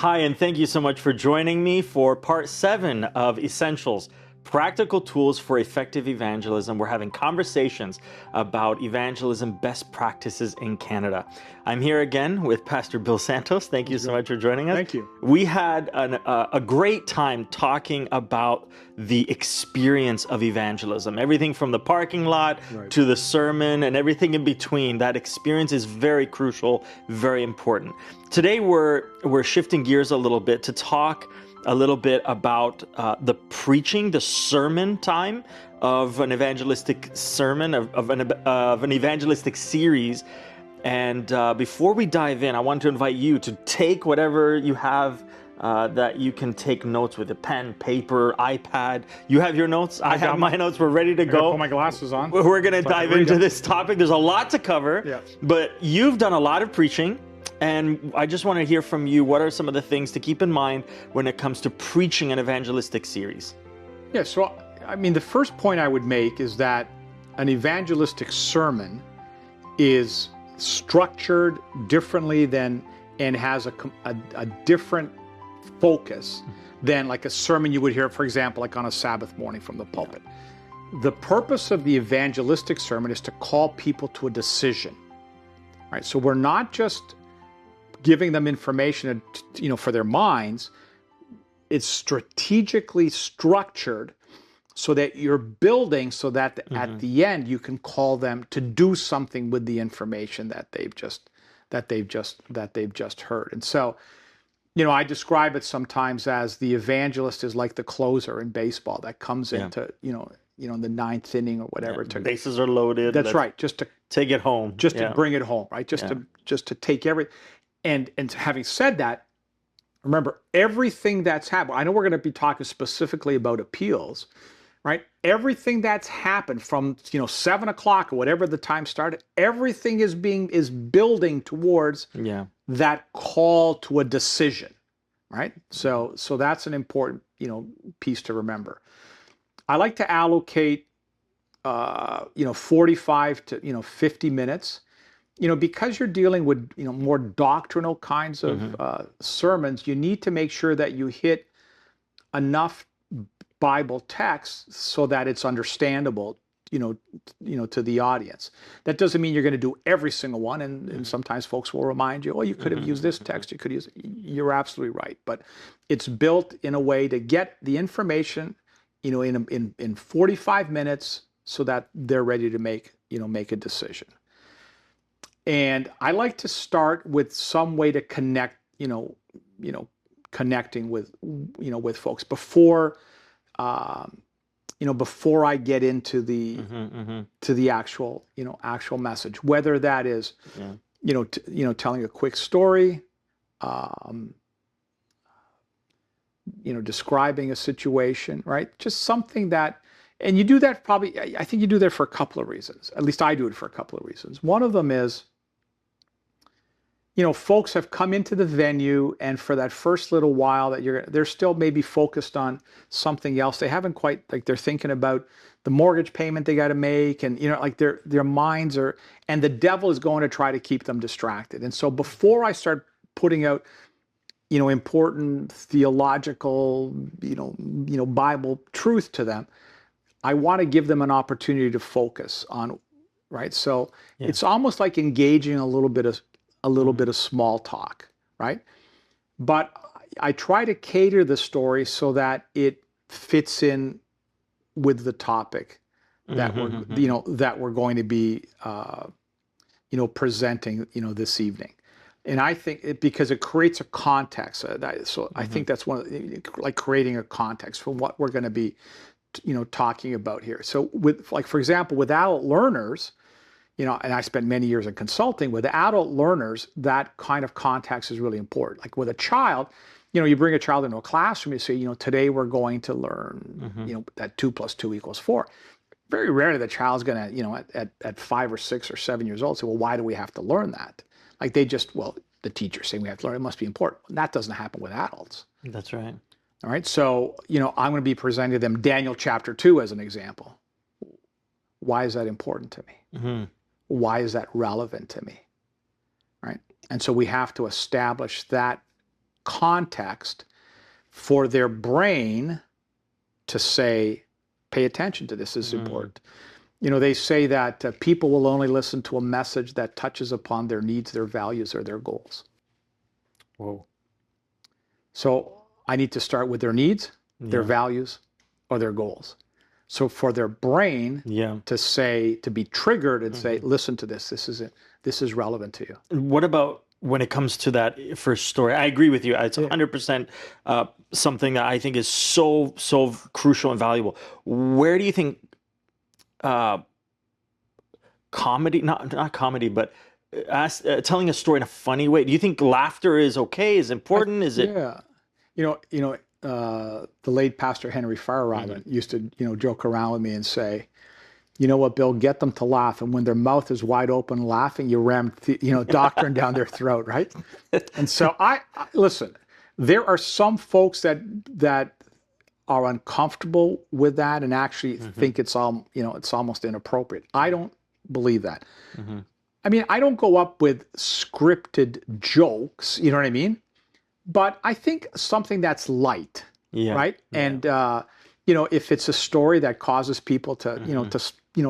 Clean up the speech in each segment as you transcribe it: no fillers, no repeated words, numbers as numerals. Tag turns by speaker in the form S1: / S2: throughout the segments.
S1: Hi, and thank you so much for joining me for part 7 of Essentials, Practical Tools for Effective Evangelism. We're having conversations about evangelism best practices in Canada. I'm here again with Pastor Bill Santos. Thank you so much for joining us.
S2: Thank you.
S1: We had a great time talking about the experience of evangelism. Everything from the parking lot to the sermon and everything in between. That experience is very crucial, very important. Today we're shifting gears a little bit to talk a little bit about the preaching, the sermon time of an evangelistic sermon, of an evangelistic series. And before we dive in, I want to invite you to take whatever you have that you can take notes with, a pen, paper, iPad. You have your notes? I have my notes. We're ready to go.
S2: Put my glasses on.
S1: We're going to dive into this topic. There's a lot to cover,
S2: Yeah.
S1: but you've done a lot of preaching. And I just want to hear from you, what are some of the things to keep in mind when it comes to preaching an evangelistic series?
S2: Yeah, so I mean, the first point I would make is that an evangelistic sermon is structured differently than, and has a different focus than like a sermon you would hear, for example, like on a Sabbath morning from the pulpit. The purpose of the evangelistic sermon is to call people to a decision, right? So we're not just giving them information, for their minds. It's strategically structured so that you're building so that at the end you can call them to do something with the information that they've just heard. And so, I describe it sometimes as the evangelist is like the closer in baseball that comes into, in the ninth inning or whatever.
S1: Bases are loaded.
S2: That's right. Just to
S1: take it home.
S2: Just to bring it home, right? Just to take everything. And having said that, remember, everything that's happened, I know we're going to be talking specifically about appeals, right? Everything that's happened from 7 o'clock or whatever the time started, everything is building towards that call to a decision, right? So that's an important piece to remember. I like to allocate 45 to 50 minutes. Because you're dealing with more doctrinal kinds of sermons, you need to make sure that you hit enough Bible text so that it's understandable, to the audience. That doesn't mean you're going to do every single one, and sometimes folks will remind you, oh, you could have used this text, you could use. You're absolutely right, but it's built in a way to get the information, in 45 minutes, so that they're ready to make a decision. And I like to start with some way to connect, connecting with, with folks before, before I get into the to the actual message. Whether that is, telling a quick story, describing a situation, right? Just something that, and you do that probably. I think you do that for a couple of reasons. At least I do it for a couple of reasons. One of them is, folks have come into the venue, and for that first little while that they're still maybe focused on something else. They haven't quite, they're thinking about the mortgage payment they got to make, and their minds are, and the devil is going to try to keep them distracted. And so before I start putting out, important theological, Bible truth to them, I want to give them an opportunity to focus on, right? So it's almost like engaging a little bit of small talk, right? But I try to cater the story so that it fits in with the topic that we're going to be, presenting, this evening. And I think because it creates a context. I think that's like creating a context for what we're going to be, talking about here. So for example, with adult learners, and I spent many years in consulting with adult learners, that kind of context is really important. Like with a child, you bring a child into a classroom, you say, today we're going to learn, that 2 + 2 = 4. Very rarely the child's going to, at 5 or 6 or 7 years old, say, well, why do we have to learn that? Like the teacher's saying we have to learn, it must be important. That doesn't happen with adults.
S1: That's right.
S2: All right. So, I'm going to be presenting to them Daniel chapter 2 as an example. Why is that important to me? Why is that relevant to me? Right? And so we have to establish that context for their brain to say, pay attention to this, this is important. They say that people will only listen to a message that touches upon their needs, their values, or their goals.
S1: Whoa.
S2: So I need to start with their needs, their values, or their goals. So for their brain to be triggered and say, listen to this, this is relevant to you.
S1: What about when it comes to that first story? I agree with you. It's 100% something that I think is so crucial and valuable. Where do you think comedy, not comedy, but telling a story in a funny way, do you think laughter is okay, is important?
S2: The late Pastor Henry Feyerabend used to, joke around with me and say, you know what, Bill, get them to laugh. And when their mouth is wide open laughing, you ram, doctrine down their throat, right? And so I listen, there are some folks that are uncomfortable with that and actually think it's almost inappropriate. I don't believe that. I mean, I don't go up with scripted jokes, you know what I mean? But I think something that's light, right? And if it's a story that causes people to,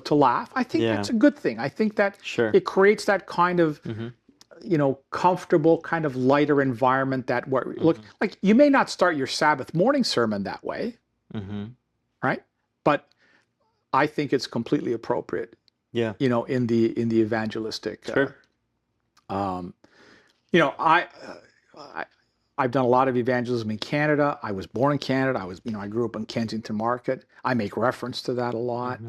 S2: to laugh, I think that's a good thing. I think that it creates that kind of, comfortable, kind of lighter environment that look like you may not start your Sabbath morning sermon that way, right? But I think it's completely appropriate. In the evangelistic. I've done a lot of evangelism in Canada. I was born in Canada. I grew up in Kensington Market. I make reference to that a lot.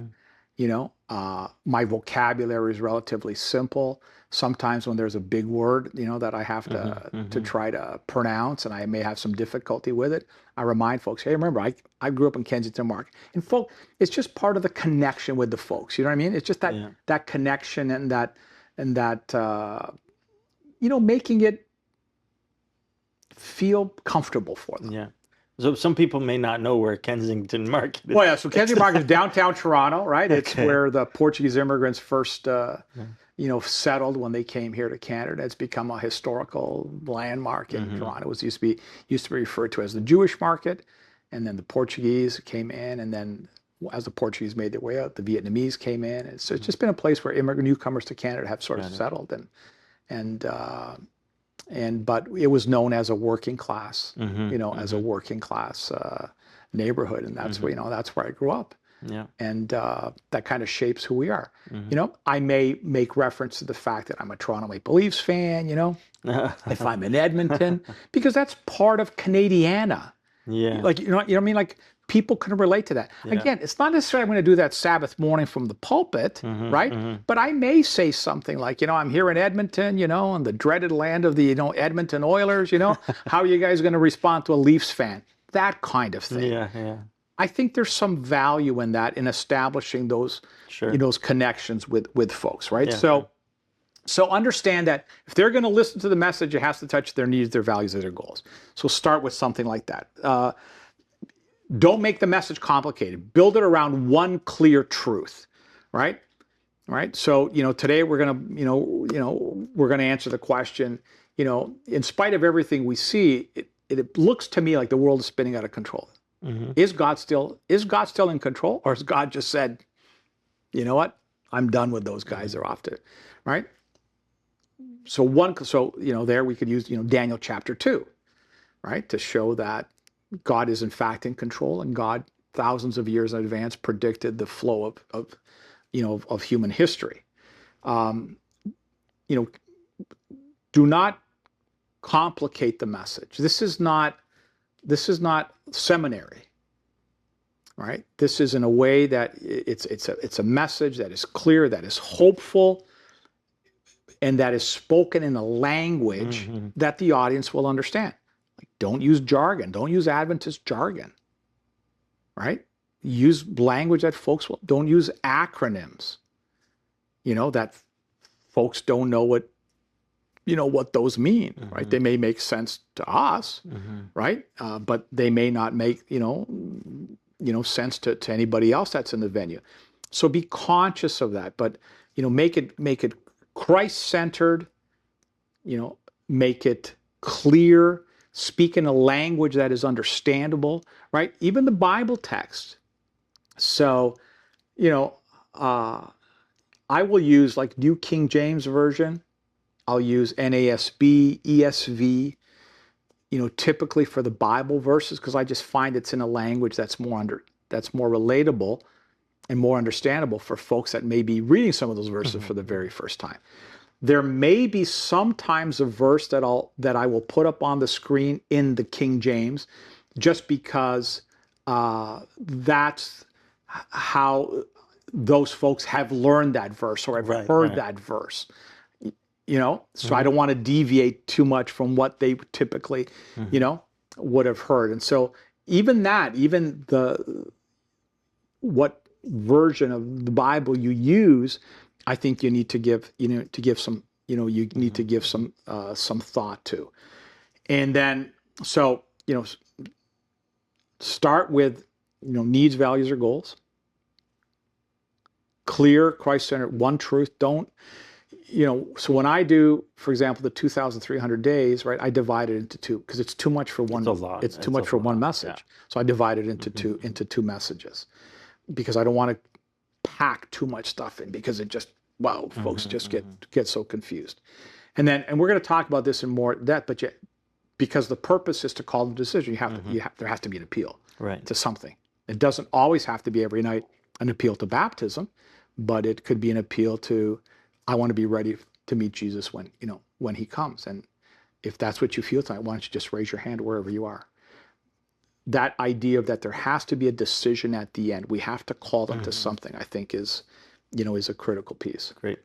S2: My vocabulary is relatively simple. Sometimes when there's a big word, that I have to try to pronounce and I may have some difficulty with it, I remind folks, hey, remember, I grew up in Kensington Market. And folks, it's just part of the connection with the folks. You know what I mean? It's just that connection and that making it feel comfortable for them.
S1: Yeah. So some people may not know where Kensington Market is.
S2: Well, yeah. So Kensington Market is downtown Toronto, right? It's where the Portuguese immigrants first, settled when they came here to Canada. It's become a historical landmark in Toronto. It used to be referred to as the Jewish market, and then the Portuguese came in, and then as the Portuguese made their way out, the Vietnamese came in. And so it's just been a place where newcomers to Canada have sort of settled, but it was known as a working class, as a working class neighborhood, and that's where that's where I grew up. And that kind of shapes who we are. I may make reference to the fact that I'm a Toronto Maple Leafs fan, if I'm in Edmonton, because that's part of Canadiana. Like, you know what I mean? Like, people can relate to that. Again, it's not necessarily I'm going to do that Sabbath morning from the pulpit, right? But I may say something like, I'm here in Edmonton, in the dreaded land of the, Edmonton Oilers, how are you guys going to respond to a Leafs fan? That kind of thing. I think there's some value in that, in establishing those, those connections with folks, right? So understand that if they're going to listen to the message, it has to touch their needs, their values, and their goals. So start with something like that. Don't make the message complicated. Build it around one clear truth, right? Right. So today we're gonna answer the question. In spite of everything we see, it looks to me like the world is spinning out of control. Is God still in control, or has God just said, you know what, I'm done with those guys. They're off to, right? So there we could use Daniel chapter 2, right, to show that God is in fact in control, and God thousands of years in advance predicted the flow of human history. Do not complicate the message. This is not seminary, right? This is in a way that it's a message that is clear, that is hopeful, and that is spoken in a language that the audience will understand. Like, don't use jargon. Don't use Adventist jargon, right? Use language that folks will. Don't use acronyms, that folks don't know what those mean, right? They may make sense to us, right? But they may not make, sense to anybody else that's in the venue. So be conscious of that, but, make it Christ-centered, make it clear, speak in a language that is understandable, right? Even the Bible text. So, you know, I will use like New King James Version. I'll use NASB, ESV, you know, typically for the Bible verses, because I just find it's in a language that's more relatable and more understandable for folks that may be reading some of those verses for the very first time. There may be sometimes a verse that I will put up on the screen in the King James, just because that's how those folks have learned that verse or have heard that verse. You know, so I don't want to deviate too much from what they typically, you know, would have heard. And so even what version of the Bible you use, I think you need to give, you need to give some thought to. And then, so, you know, start with, you know, needs, values, or goals. Clear, Christ-centered, one truth. Don't, you know, so when I do, for example, the 2,300 days, right, I divide it into two, because it's too much for one. It's too much for one message. Yeah. So I divide it into two messages, because I don't want to pack too much stuff in, because it just, wow, folks just get so confused. And we're going to talk about this in more depth, but because the purpose is to call the decision, there has to be an appeal to something. It doesn't always have to be every night an appeal to baptism, but it could be an appeal to, I want to be ready to meet Jesus when he comes. And if that's what you feel tonight, why don't you just raise your hand wherever you are? That idea of that there has to be a decision at the end. We have to call them to something, I think is a critical piece.
S1: Great.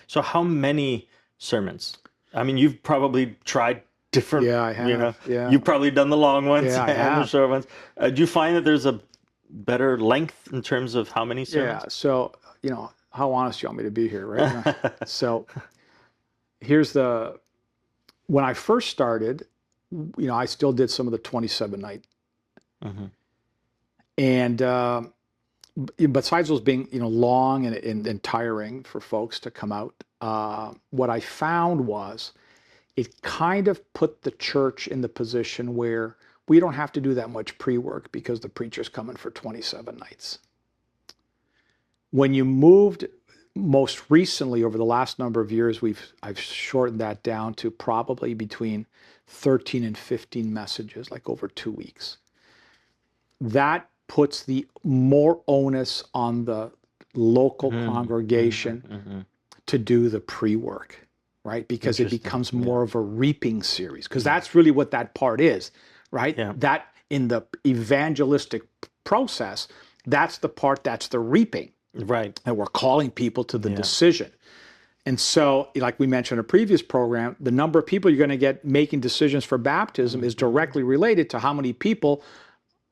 S1: So how many sermons? I mean, you've probably tried different,
S2: I have.
S1: You know, you've probably done the long ones and the short ones. Do you find that there's a better length in terms of how many sermons?
S2: Yeah. So, you know, how honest you want me to be here, right? So here's when I first started, you know, I still did some of the 27 night. And besides those being, you know, long and tiring for folks to come out, what I found was it kind of put the church in the position where we don't have to do that much pre-work, because the preacher's coming for 27 nights. When you moved most recently over the last number of years, I've shortened that down to probably between 13 and 15 messages, like over 2 weeks. That puts the more onus on the local congregation to do the pre-work, right? Because it becomes more of a reaping series, because that's really what that part is, right? Yeah. That in the evangelistic process, that's the part that's the reaping.
S1: Right.
S2: And we're calling people to the decision. And so, like we mentioned in a previous program, the number of people you're going to get making decisions for baptism is directly related to how many people,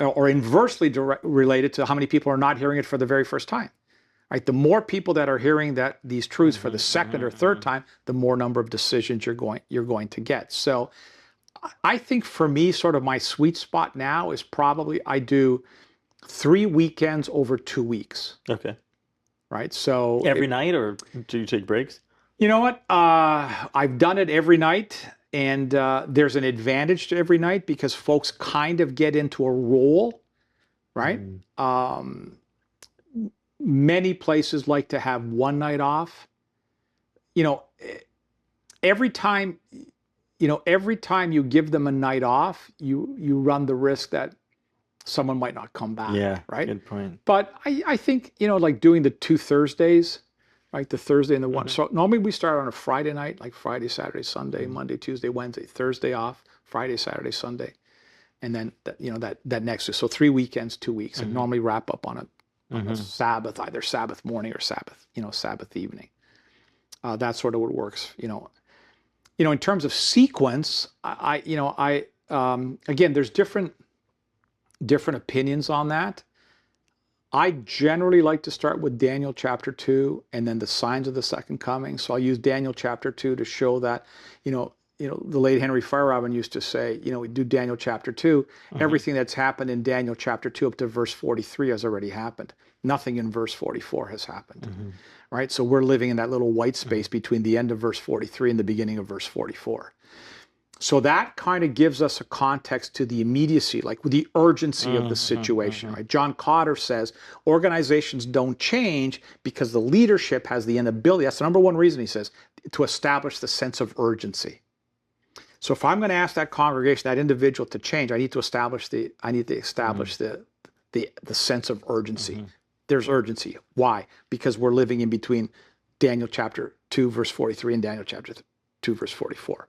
S2: or inversely related to how many people are not hearing it for the very first time. Right? The more people that are hearing these truths for the second or third time, the more number of decisions you're going to get. So I think for me, sort of my sweet spot now is probably I do 3 weekends over 2 weeks.
S1: Okay.
S2: Right? So
S1: every night, or do you take breaks?
S2: You know what? I've done it every night, and there's an advantage to every night, because folks kind of get into a role, right? Many places like to have one night off. You know, every time you give them a night off, you run the risk that someone might not come back.
S1: Yeah,
S2: right.
S1: Good point.
S2: But I think, you know, like doing the 2 Thursdays, right? The Thursday and the one. So normally we start on a Friday night, like Friday, Saturday, Sunday, Monday, Tuesday, Wednesday, Thursday off, Friday, Saturday, Sunday, and then that next. So 3 weekends, 2 weeks, and normally wrap up on a Sabbath, either Sabbath morning or Sabbath evening. That's sort of what works. You know, in terms of sequence, again, there's different opinions on that. I generally like to start with Daniel chapter 2 and then the signs of the second coming. So I'll use Daniel chapter 2 to show that, the late Henry Feyerabend used to say, we do Daniel chapter 2, everything that's happened in Daniel chapter 2 up to verse 43 has already happened. Nothing in verse 44 has happened, right? So we're living in that little white space between the end of verse 43 and the beginning of verse 44. So that kind of gives us a context to the immediacy, like the urgency of the situation, right? John Cotter says organizations don't change because the leadership has the inability, that's the number one reason, he says, to establish the sense of urgency. So if I'm going to ask that congregation, that individual to change, I need to establish the sense of urgency. There's urgency. Why? Because we're living in between Daniel chapter 2, verse 43 and Daniel chapter 2, verse 44.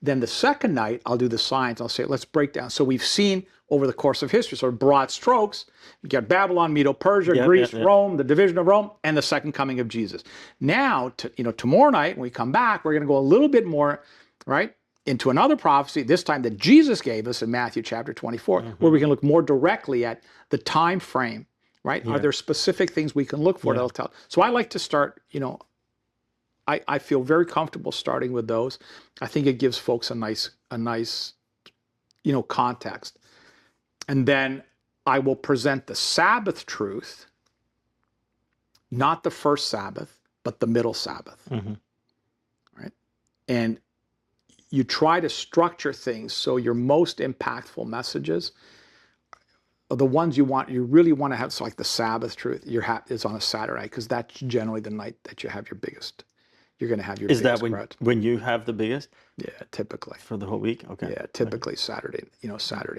S2: Then the second night, I'll do the signs. I'll say, let's break down. So we've seen over the course of history, sort of broad strokes, you got Babylon, Medo-Persia, Greece, Rome, the division of Rome, and the second coming of Jesus. Now, tomorrow night, when we come back, we're going to go a little bit more, right, into another prophecy, this time that Jesus gave us in Matthew chapter 24, where we can look more directly at the time frame, right? Are there specific things we can look for that'll tell? So I like to start, I feel very comfortable starting with those. I think it gives folks a nice, context. And then I will present the Sabbath truth, not the first Sabbath, but the middle Sabbath, right? And you try to structure things so your most impactful messages are the ones you really want to have. So like the Sabbath truth, is on a Saturday, because that's generally the night that you have your biggest. You're going to have your biggest crowd. Is that
S1: when you have the biggest?
S2: Yeah, typically.
S1: For the whole week? Okay.
S2: Yeah, typically Saturday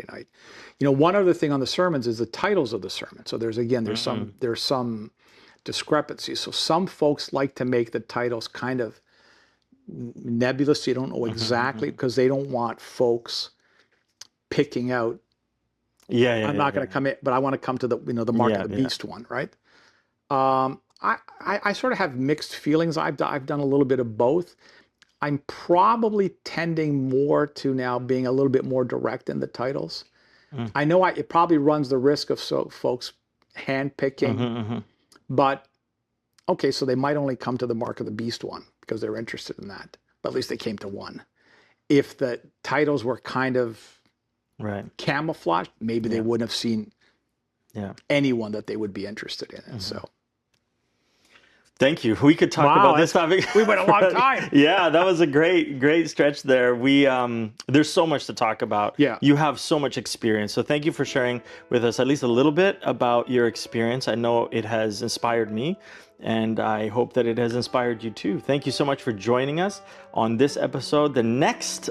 S2: night. One other thing on the sermons is the titles of the sermon. So there's some discrepancies. So some folks like to make the titles kind of nebulous, so you don't know exactly, because they don't want folks picking out, I'm not going to come in, but I want to come to the mark of the beast one, right? I sort of have mixed feelings. I've done a little bit of both. I'm probably tending more to now being a little bit more direct in the titles. I know it probably runs the risk of folks handpicking, but okay, so they might only come to the mark of the beast one because they're interested in that, but at least they came to one. If the titles were kind of camouflaged, maybe they wouldn't have seen anyone that they would be interested in. And so.
S1: Thank you. We could talk about this topic.
S2: We went a long time.
S1: Yeah, that was a great stretch there. There's so much to talk about.
S2: Yeah.
S1: You have so much experience. So thank you for sharing with us at least a little bit about your experience. I know it has inspired me, and I hope that it has inspired you too. Thank you so much for joining us on this episode. The next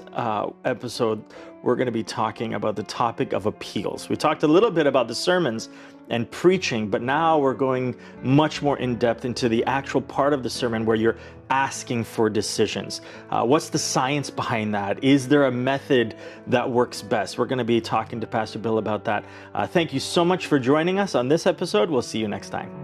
S1: episode, we're going to be talking about the topic of appeals. We talked a little bit about the sermons and preaching, but now we're going much more in depth into the actual part of the sermon where you're asking for decisions. What's the science behind that? Is there a method that works best? We're going to be talking to Pastor Bill about that. Thank you so much for joining us on this episode. We'll see you next time.